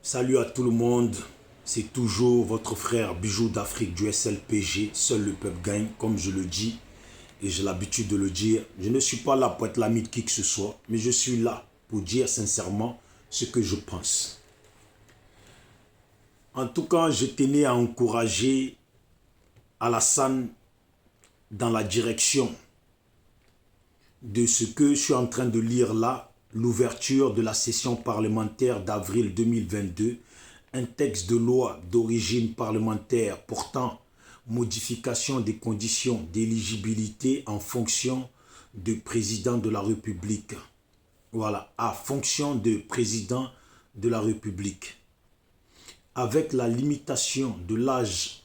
Salut à tout le monde, c'est toujours votre frère Bijou d'Afrique du SLPG, seul le peuple gagne, comme je le dis et j'ai l'habitude de le dire. Je ne suis pas là pour être l'ami de qui que ce soit, mais je suis là pour dire sincèrement ce que je pense. En tout cas, je tenais à encourager Alassane dans la direction de ce que je suis en train de lire là, l'ouverture de la session parlementaire d'avril 2022, un texte de loi d'origine parlementaire portant modification des conditions d'éligibilité en fonction de président de la République. Voilà, à fonction de président de la République. Avec la limitation de l'âge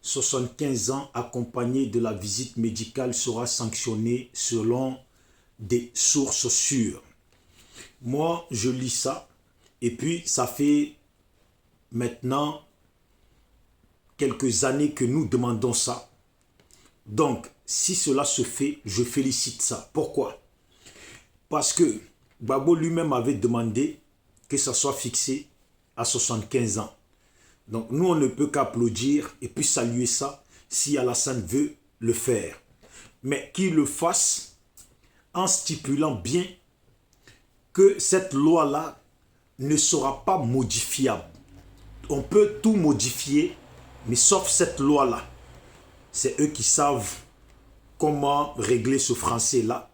75 ans accompagné de la visite médicale sera sanctionné selon des sources sûres. Moi, je lis ça et puis ça fait maintenant quelques années que nous demandons ça. Donc, si cela se fait, je félicite ça. Pourquoi? Parce que Gbagbo lui-même avait demandé que ça soit fixé à 75 ans. Donc, nous, on ne peut qu'applaudir et puis saluer ça si Alassane veut le faire. Mais qu'il le fasse en stipulant bien que cette loi-là ne sera pas modifiable. On peut tout modifier, mais sauf cette loi-là. C'est eux qui savent comment régler ce français-là,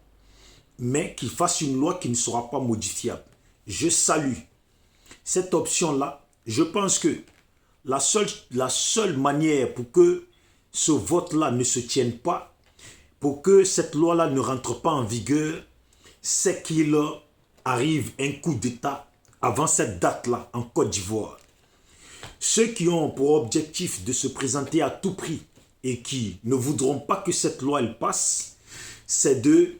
mais qu'ils fassent une loi qui ne sera pas modifiable. Je salue cette option-là. Je pense que la seule manière pour que ce vote-là ne se tienne pas, pour que cette loi-là ne rentre pas en vigueur, c'est qu'il arrive un coup d'État avant cette date-là en Côte d'Ivoire. Ceux qui ont pour objectif de se présenter à tout prix et qui ne voudront pas que cette loi elle passe, c'est de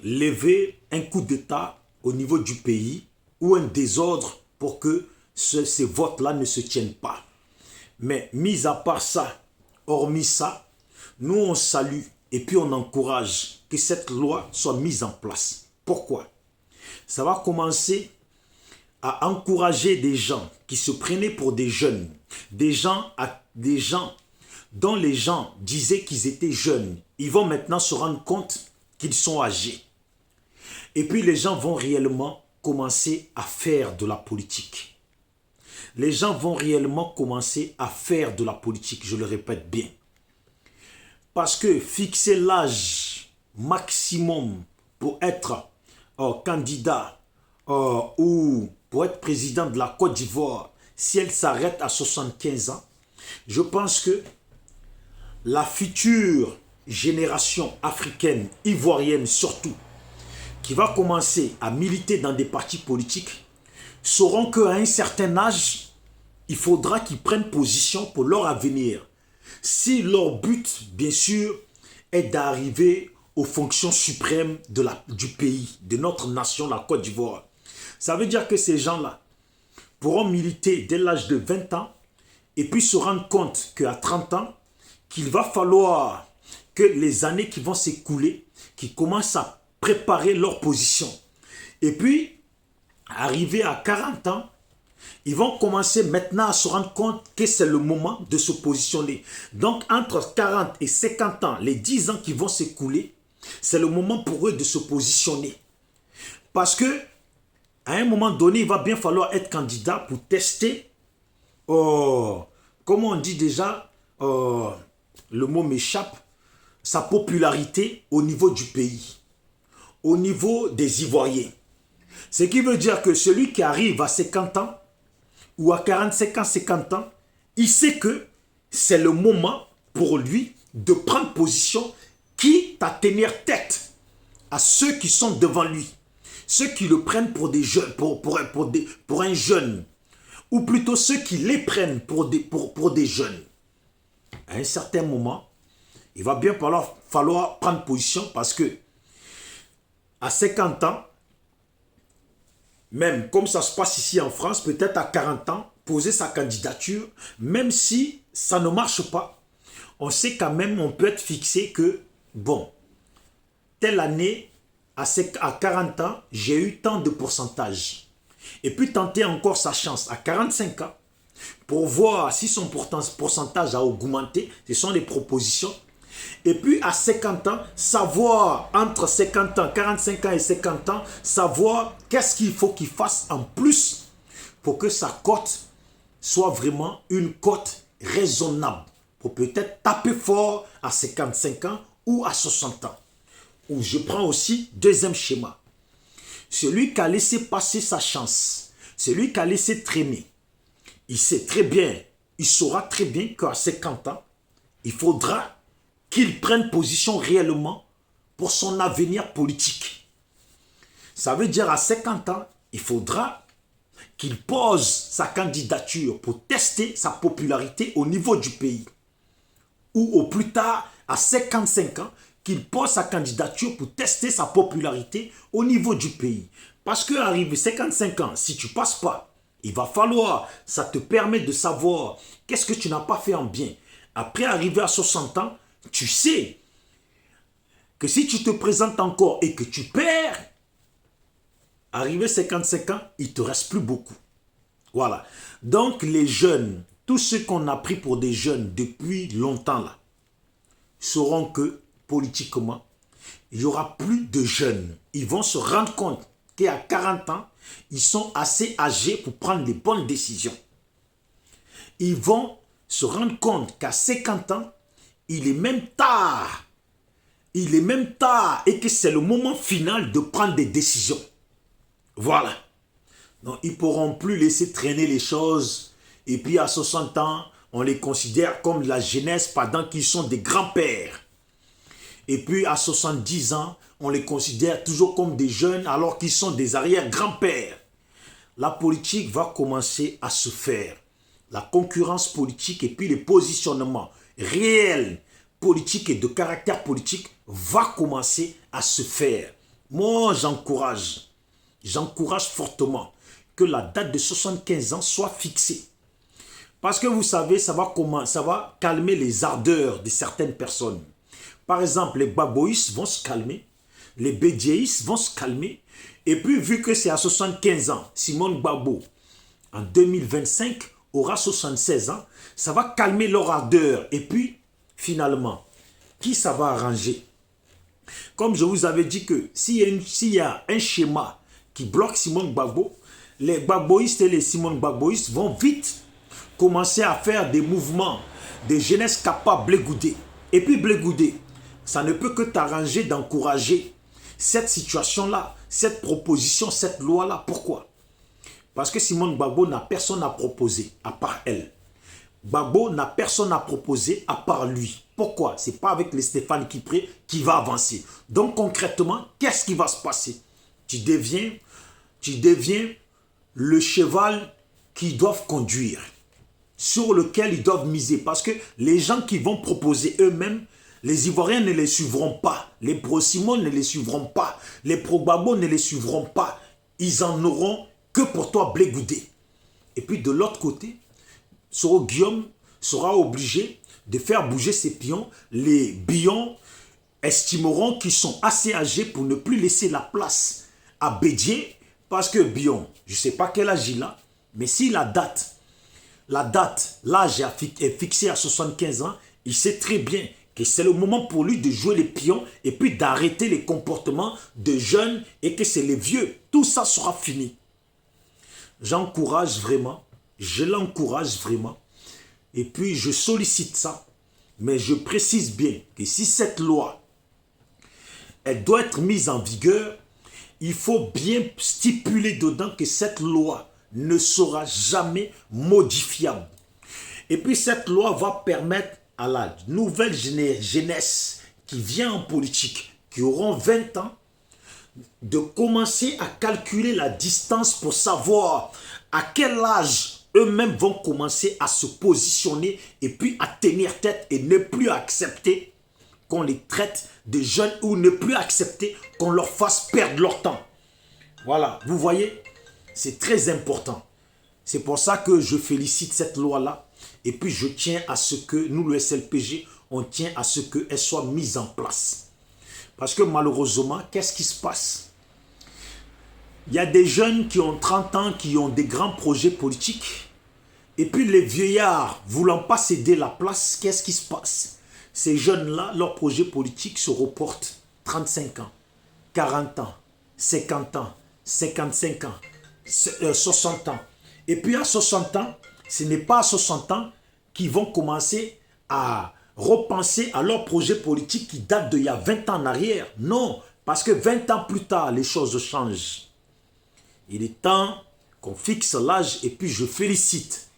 lever un coup d'État au niveau du pays ou un désordre pour que ces votes-là ne se tiennent pas. Mais mis à part ça, hormis ça, nous on salue et puis on encourage que cette loi soit mise en place. Pourquoi? Ça va commencer à encourager des gens qui se prenaient pour des jeunes, des gens dont les gens disaient qu'ils étaient jeunes. Ils vont maintenant se rendre compte qu'ils sont âgés. Et puis les gens vont réellement commencer à faire de la politique. Les gens vont réellement commencer à faire de la politique, je le répète bien. Parce que fixer l'âge maximum pour être candidat ou pour être président de la Côte d'Ivoire, si elle s'arrête à 75 ans, je pense que la future génération africaine, ivoirienne surtout, qui va commencer à militer dans des partis politiques, sauront qu'à un certain âge, il faudra qu'ils prennent position pour leur avenir. Si leur but, bien sûr, est d'arriver aux fonctions suprêmes du pays, de notre nation, la Côte d'Ivoire, ça veut dire que ces gens-là pourront militer dès l'âge de 20 ans et puis se rendre compte qu'à 30 ans, qu'il va falloir que les années qui vont s'écouler, qu'ils commencent à préparer leur position. Et puis, arrivé à 40 ans, ils vont commencer maintenant à se rendre compte que c'est le moment de se positionner. Donc, entre 40 et 50 ans, les 10 ans qui vont s'écouler, c'est le moment pour eux de se positionner. Parce que, à un moment donné, il va bien falloir être candidat pour tester, comment on dit déjà, le mot m'échappe, sa popularité au niveau du pays, au niveau des Ivoiriens. Ce qui veut dire que celui qui arrive à 50 ans, ou à 45 ans, 50 ans, il sait que c'est le moment pour lui de prendre position, quitte à tenir tête à ceux qui sont devant lui. Ceux qui le prennent pour des jeunes, pour un jeune, ou plutôt ceux qui les prennent pour des jeunes. À un certain moment, il va bien falloir prendre position parce que à 50 ans, même comme ça se passe ici en France, peut-être à 40 ans, poser sa candidature, même si ça ne marche pas, on sait quand même, on peut être fixé que, bon, telle année, à 40 ans, j'ai eu tant de pourcentage. et puis tenter encore sa chance à 45 ans pour voir si son pourcentage a augmenté. Ce sont les propositions. Et puis à 50 ans, savoir entre 50 ans, 45 ans et 50 ans, savoir qu'est-ce qu'il faut qu'il fasse en plus pour que sa cote soit vraiment une cote raisonnable. Pour peut-être taper fort à 55 ans ou à 60 ans. Ou je prends aussi deuxième schéma. Celui qui a laissé passer sa chance, celui qui a laissé traîner, il sait très bien, il saura très bien qu'à 50 ans, il faudra qu'il prenne position réellement pour son avenir politique. Ça veut dire à 50 ans, il faudra qu'il pose sa candidature pour tester sa popularité au niveau du pays. Ou au plus tard, à 55 ans, qu'il pose sa candidature pour tester sa popularité au niveau du pays. Parce qu'arrivé 55 ans, si tu ne passes pas, il va falloir, ça te permet de savoir qu'est-ce que tu n'as pas fait en bien. Après arriver à 60 ans, tu sais que si tu te présentes encore et que tu perds, arrivé à 55 ans, il ne te reste plus beaucoup. Voilà. Donc les jeunes, tous ceux qu'on a pris pour des jeunes depuis longtemps là, sauront que politiquement, il n'y aura plus de jeunes. Ils vont se rendre compte qu'à 40 ans, ils sont assez âgés pour prendre les bonnes décisions. Ils vont se rendre compte qu'à 50 ans, il est même tard. Il est même tard et que c'est le moment final de prendre des décisions. Voilà. Donc, ils ne pourront plus laisser traîner les choses. Et puis, à 60 ans, on les considère comme la jeunesse pendant qu'ils sont des grands-pères. Et puis, à 70 ans, on les considère toujours comme des jeunes alors qu'ils sont des arrière-grands-pères. La politique va commencer à se faire. La concurrence politique et puis les positionnements réels, politiques et de caractère politique va commencer à se faire. Moi, j'encourage fortement que la date de 75 ans soit fixée. Parce que vous savez, ça va calmer les ardeurs de certaines personnes. Par exemple, les baboïstes vont se calmer, les bédiéistes vont se calmer. Et puis, vu que c'est à 75 ans, Simone Gbagbo, en 2025, aura 76 ans, ça va calmer leur ardeur. Et puis, finalement, qui ça va arranger? Comme je vous avais dit que s'il y a un schéma qui bloque Simone Gbagbo, les gbagboïstes et les Simone Gbagboïstes vont vite commencer à faire des mouvements de jeunesse capable Blé-Goudé. Et puis Blé-Goudé, ça ne peut que t'arranger d'encourager cette situation-là, cette proposition, cette loi-là. Pourquoi? Parce que Simone Gbagbo n'a personne à proposer à part elle. Gbagbo n'a personne à proposer à part lui. Pourquoi? Ce n'est pas avec les Stéphane Kipré qui va avancer. Donc concrètement, qu'est-ce qui va se passer? Tu deviens le cheval qu'ils doivent conduire, sur lequel ils doivent miser. Parce que les gens qui vont proposer eux-mêmes, les Ivoiriens ne les suivront pas. Les pro-Simon ne les suivront pas. Les pro-Gbagbo ne les suivront pas. Ils en auront que pour toi, Blé-Goudé. Et puis de l'autre côté, Soro Guillaume sera obligé de faire bouger ses pions. Les Bions estimeront qu'ils sont assez âgés pour ne plus laisser la place à Bédié. Parce que Bion, je ne sais pas quel âge il a, mais si l'âge est fixé à 75 ans, il sait très bien que c'est le moment pour lui de jouer les pions et puis d'arrêter les comportements de jeunes et que c'est les vieux. Tout ça sera fini. J'encourage vraiment, je l'encourage vraiment et puis je sollicite ça. Mais je précise bien que si cette loi, elle doit être mise en vigueur, il faut bien stipuler dedans que cette loi ne sera jamais modifiable. Et puis cette loi va permettre à la nouvelle jeunesse qui vient en politique, qui auront 20 ans, de commencer à calculer la distance pour savoir à quel âge eux-mêmes vont commencer à se positionner et puis à tenir tête et ne plus accepter qu'on les traite de jeunes ou ne plus accepter qu'on leur fasse perdre leur temps. Voilà, vous voyez, c'est très important. C'est pour ça que je félicite cette loi-là. Et puis je tiens à ce que, nous le SLPG, on tient à ce qu'elle soit mise en place. Parce que malheureusement, qu'est-ce qui se passe? Il y a des jeunes qui ont 30 ans, qui ont des grands projets politiques. Et puis les vieillards, voulant pas céder la place, qu'est-ce qui se passe? Ces jeunes-là, leurs projets politiques se reportent 35 ans, 40 ans, 50 ans, 55 ans, 60 ans. Et puis à 60 ans, ce n'est pas à 60 ans qu'ils vont commencer à repenser à leurs projets politiques qui datent d'il y a 20 ans en arrière. Non, parce que 20 ans plus tard, les choses changent. Il est temps qu'on fixe l'âge et puis je félicite.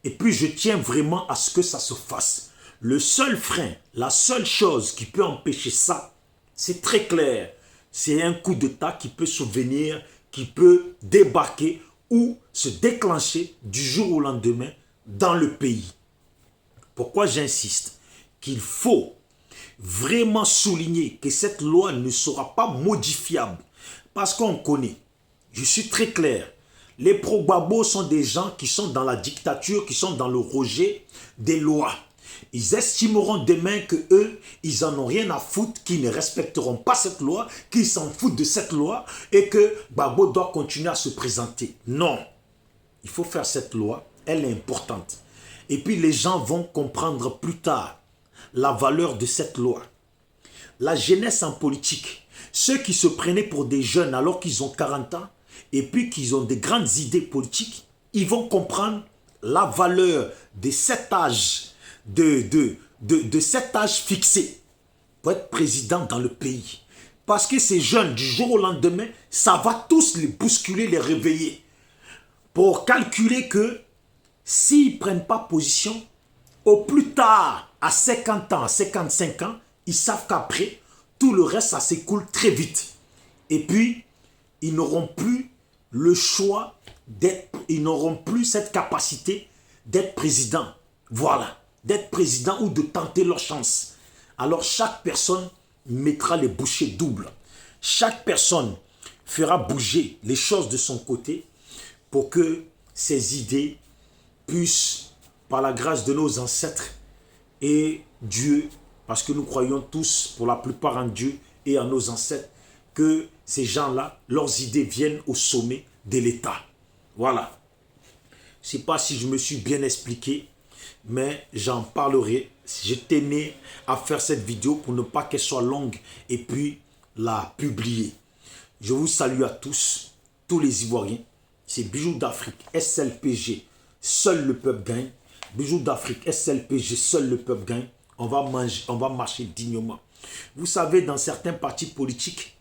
Et puis je tiens vraiment à ce que ça se fasse. Le seul frein, la seule chose qui peut empêcher ça, c'est très clair. C'est un coup d'État qui peut survenir, qui peut débarquer ou se déclencher du jour au lendemain dans le pays. Pourquoi j'insiste? Qu'il faut vraiment souligner que cette loi ne sera pas modifiable. Parce qu'on connaît, je suis très clair, les pro-Gbagbo sont des gens qui sont dans la dictature, qui sont dans le rejet des lois. Ils estimeront demain que eux, ils en ont rien à foutre, qu'ils ne respecteront pas cette loi, qu'ils s'en foutent de cette loi et que Gbagbo doit continuer à se présenter. Non, il faut faire cette loi, elle est importante. Et puis les gens vont comprendre plus tard la valeur de cette loi. La jeunesse en politique, ceux qui se prenaient pour des jeunes alors qu'ils ont 40 ans et puis qu'ils ont des grandes idées politiques, ils vont comprendre la valeur de cet âge, de cet âge fixé pour être président dans le pays. Parce que ces jeunes, du jour au lendemain, ça va tous les bousculer, les réveiller. Pour calculer que s'ils ne prennent pas position, au plus tard, à 50 ans, à 55 ans, ils savent qu'après, tout le reste, ça s'écoule très vite. Et puis, ils n'auront plus le choix d'être, ils n'auront plus cette capacité d'être président. Voilà, d'être président ou de tenter leur chance. Alors, chaque personne mettra les bouchées doubles. Chaque personne fera bouger les choses de son côté pour que ses idées puissent, par la grâce de nos ancêtres et Dieu, parce que nous croyons tous, pour la plupart en Dieu et en nos ancêtres, que ces gens-là, leurs idées viennent au sommet de l'État. Voilà. Je ne sais pas si je me suis bien expliqué, mais j'en parlerai. Je tenais à faire cette vidéo pour ne pas qu'elle soit longue et puis la publier. Je vous salue à tous les Ivoiriens. C'est Bijoux d'Afrique, SLPG, seul le peuple gagne. Bijoux d'Afrique, SLPG, seul le peuple gagne. On va marcher dignement. Vous savez, dans certains partis politiques,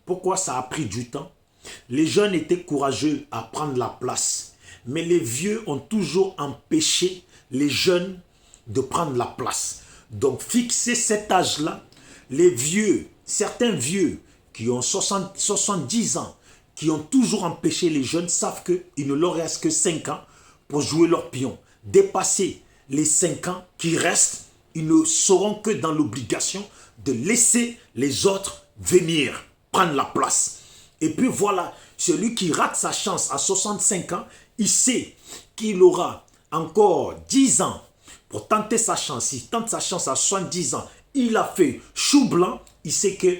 pourquoi ça a pris du temps? Les jeunes étaient courageux à prendre la place. Mais les vieux ont toujours empêché les jeunes de prendre la place. Donc, fixer cet âge-là, les vieux, certains vieux qui ont 70 ans, qui ont toujours empêché les jeunes, savent qu'il ne leur reste que 5 ans pour jouer leur pion. Dépasser les 5 ans qui restent, ils ne seront que dans l'obligation de laisser les autres venir prendre la place. Et puis voilà, celui qui rate sa chance à 65 ans, il sait qu'il aura encore 10 ans pour tenter sa chance. Il tente sa chance à 70 ans, il a fait chou blanc, il sait que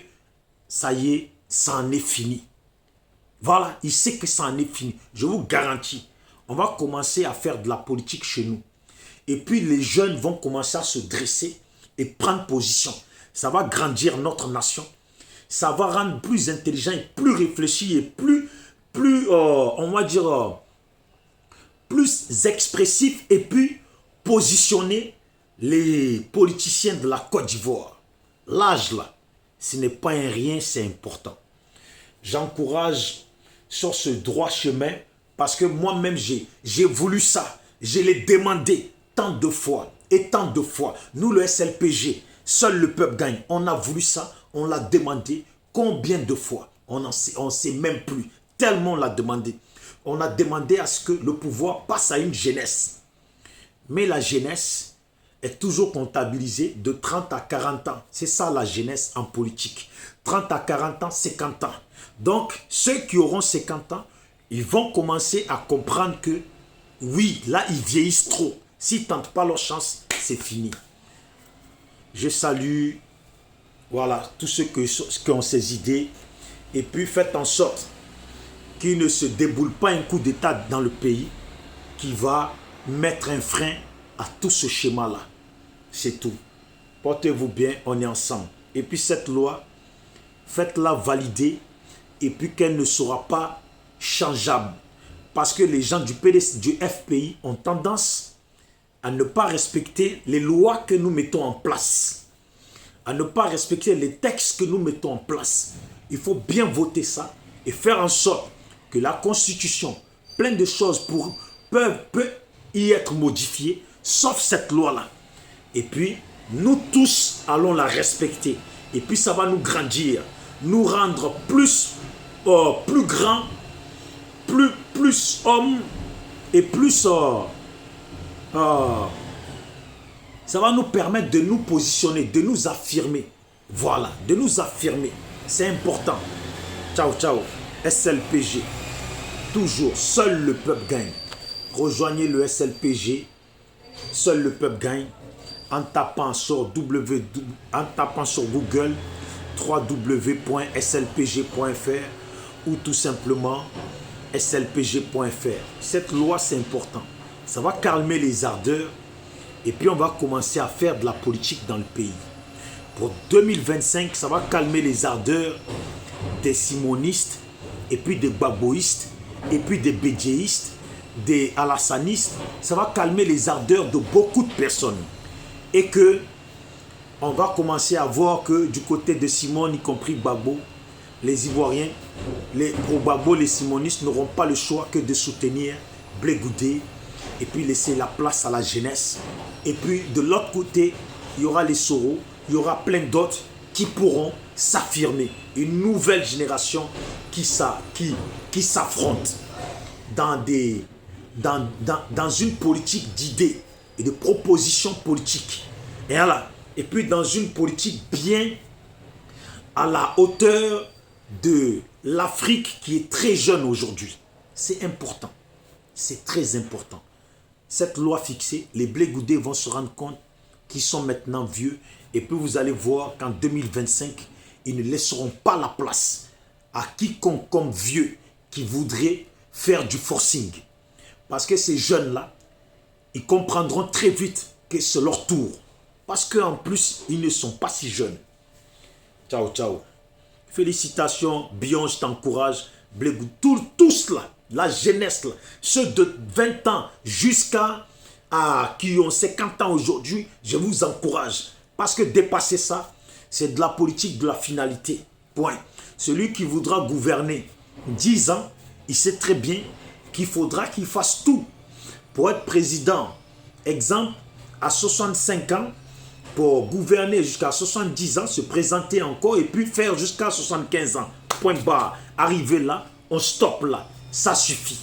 ça y est, ça en est fini. Voilà, il sait que ça en est fini. Je vous garantis, on va commencer à faire de la politique chez nous. Et puis les jeunes vont commencer à se dresser et prendre position. Ça va grandir notre nation. Ça va rendre plus intelligent et plus réfléchi et plus on va dire, plus expressif et puis positionner les politiciens de la Côte d'Ivoire. L'âge là, ce n'est pas un rien, c'est important. J'encourage sur ce droit chemin parce que moi-même j'ai voulu ça. Je l'ai demandé tant de fois et tant de fois. Nous le SLPG, seul le peuple gagne. On a voulu ça, on l'a demandé combien de fois? On ne sait même plus, tellement on l'a demandé. On a demandé à ce que le pouvoir passe à une jeunesse. Mais la jeunesse est toujours comptabilisée de 30 à 40 ans. C'est ça la jeunesse en politique. 30 à 40 ans, 50 ans. Donc, ceux qui auront 50 ans, ils vont commencer à comprendre que, oui, là, ils vieillissent trop. S'ils ne tentent pas leur chance, c'est fini. Je salue, voilà, tous ceux qui ont ces idées. Et puis, faites en sorte qui ne se déboule pas un coup d'État dans le pays qui va mettre un frein à tout ce schéma-là. C'est tout. Portez-vous bien, on est ensemble. Et puis cette loi, faites-la valider et puis qu'elle ne sera pas changeable. Parce que les gens du PDC, du FPI ont tendance à ne pas respecter les lois que nous mettons en place, à ne pas respecter les textes que nous mettons en place. Il faut bien voter ça et faire en sorte que la Constitution, plein de choses peuvent y être modifiées, sauf cette loi-là. Et puis, nous tous allons la respecter. Et puis, ça va nous grandir, nous rendre plus grands, plus hommes et plus... ça va nous permettre de nous positionner, de nous affirmer. Voilà, de nous affirmer. C'est important. Ciao, ciao. SLPG. Toujours, seul le peuple gagne. Rejoignez le SLPG. Seul le peuple gagne. En tapant sur Google www.slpg.fr ou tout simplement slpg.fr. Cette loi, c'est important. Ça va calmer les ardeurs et puis on va commencer à faire de la politique dans le pays. Pour 2025, ça va calmer les ardeurs des simonistes et puis des gbagboïstes et puis des bédjéistes, des alassanistes. Ça va calmer les ardeurs de beaucoup de personnes. Et que on va commencer à voir que du côté de Simone, y compris Gbagbo, les Ivoiriens, pour Gbagbo, les simonistes n'auront pas le choix que de soutenir Blé Goudé et puis laisser la place à la jeunesse. Et puis de l'autre côté, il y aura les Soro, il y aura plein d'autres qui pourront s'affirmer. Une nouvelle génération qui s'affronte dans une politique d'idées et de propositions politiques. Et voilà. Et puis dans une politique bien à la hauteur de l'Afrique qui est très jeune aujourd'hui. C'est important. C'est très important. Cette loi fixée, les Blé Goudé vont se rendre compte qu'ils sont maintenant vieux. Et puis vous allez voir qu'en 2025, ils ne laisseront pas la place à quiconque comme vieux qui voudrait faire du forcing. Parce que ces jeunes-là, ils comprendront très vite que c'est leur tour. Parce qu'en plus, ils ne sont pas si jeunes. Ciao, ciao. Félicitations, Bion, je t'encourage. Blé Goudé, tous là, la jeunesse là, ceux de 20 ans jusqu'à qui ont 50 ans aujourd'hui, je vous encourage. Parce que dépasser ça, c'est de la politique de la finalité. Point. Celui qui voudra gouverner 10 ans, il sait très bien qu'il faudra qu'il fasse tout pour être président. Exemple, à 65 ans, pour gouverner jusqu'à 70 ans, se présenter encore et puis faire jusqu'à 75 ans. Point barre. Arriver là, on stoppe là. Ça suffit.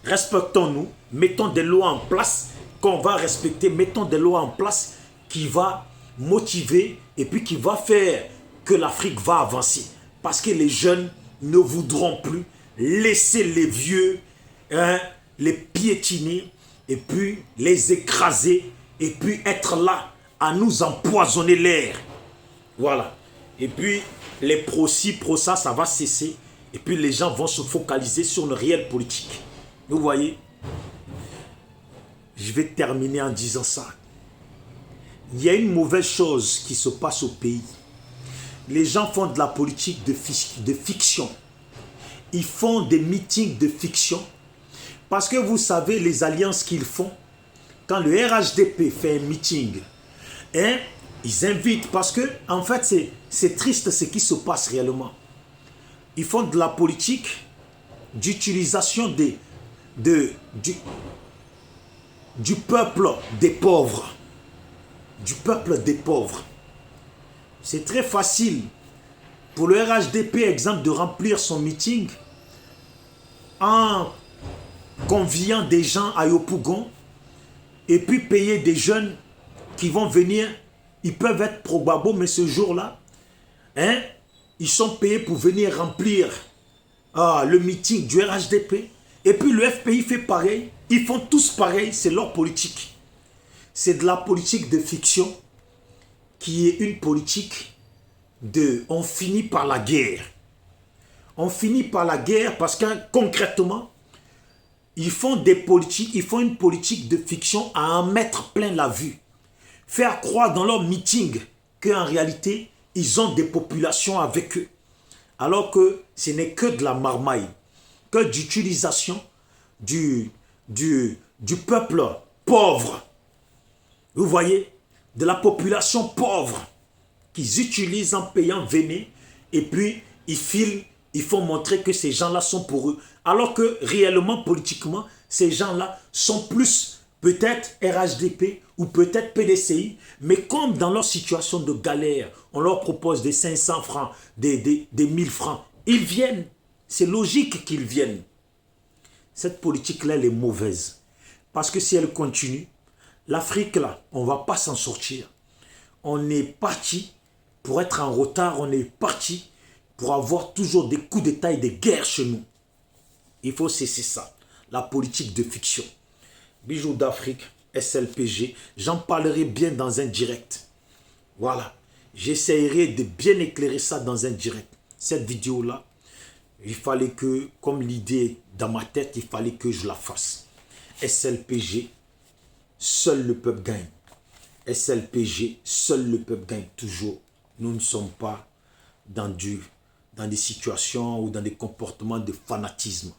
Respectons-nous, mettons des lois en place qu'on va respecter, mettons des lois en place qui va motiver et puis qui va faire que l'Afrique va avancer. Parce que les jeunes ne voudront plus laisser les vieux les piétiner et puis les écraser et puis être là à nous empoisonner l'air. Voilà. Et puis les pro-ci, pro-ça, ça va cesser. Et puis les gens vont se focaliser sur une réelle politique. Vous voyez? Je vais terminer en disant ça. Il y a une mauvaise chose qui se passe au pays. Les gens font de la politique de fiction. Ils font des meetings de fiction. Parce que vous savez les alliances qu'ils font. Quand le RHDP fait un meeting, ils invitent parce que en fait c'est triste ce qui se passe réellement. Ils font de la politique d'utilisation du peuple des pauvres. Du peuple des pauvres. C'est très facile pour le RHDP, exemple, de remplir son meeting en conviant des gens à Yopougon et puis payer des jeunes qui vont venir. Ils peuvent être pro-Gbagbo, mais ce jour-là, ils sont payés pour venir remplir le meeting du RHDP. Et puis le FPI fait pareil. Ils font tous pareil, c'est leur politique. C'est de la politique de fiction qui est une politique de... On finit par la guerre. On finit par la guerre parce que concrètement, ils font des politiques, ils font une politique de fiction à en mettre plein la vue. Faire croire dans leur meeting qu'en réalité, ils ont des populations avec eux. Alors que ce n'est que de la marmaille, que d'utilisation du peuple pauvre. Vous voyez, de la population pauvre qu'ils utilisent en payant venez et puis ils filent, ils font montrer que ces gens-là sont pour eux. Alors que réellement, politiquement, ces gens-là sont plus peut-être RHDP ou peut-être PDCI, mais comme dans leur situation de galère, on leur propose des 500 francs, des 1000 francs, ils viennent. C'est logique qu'ils viennent. Cette politique-là, elle est mauvaise. Parce que si elle continue, l'Afrique, là, on ne va pas s'en sortir. On est parti pour être en retard, on est parti pour avoir toujours des coups d'État et des guerres chez nous. Il faut cesser ça, la politique de fiction. Bijoux d'Afrique, SLPG, j'en parlerai bien dans un direct. Voilà, j'essaierai de bien éclairer ça dans un direct. Cette vidéo-là, il fallait que, comme l'idée dans ma tête, il fallait que je la fasse. SLPG, seul le peuple gagne. SLPG, seul le peuple gagne toujours. Nous ne sommes pas dans des situations ou dans des comportements de fanatisme.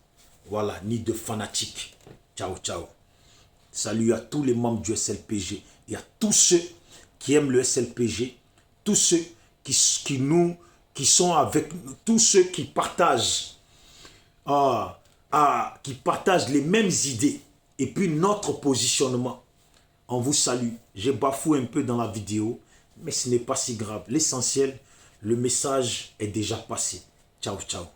Voilà, ni de fanatique. Ciao, ciao. Salut à tous les membres du SLPG et à tous ceux qui aiment le SLPG, tous ceux qui sont avec nous, tous ceux qui partagent, qui partagent les mêmes idées et puis notre positionnement. On vous salue. J'ai bafoué un peu dans la vidéo, mais ce n'est pas si grave. L'essentiel, le message est déjà passé. Ciao, ciao.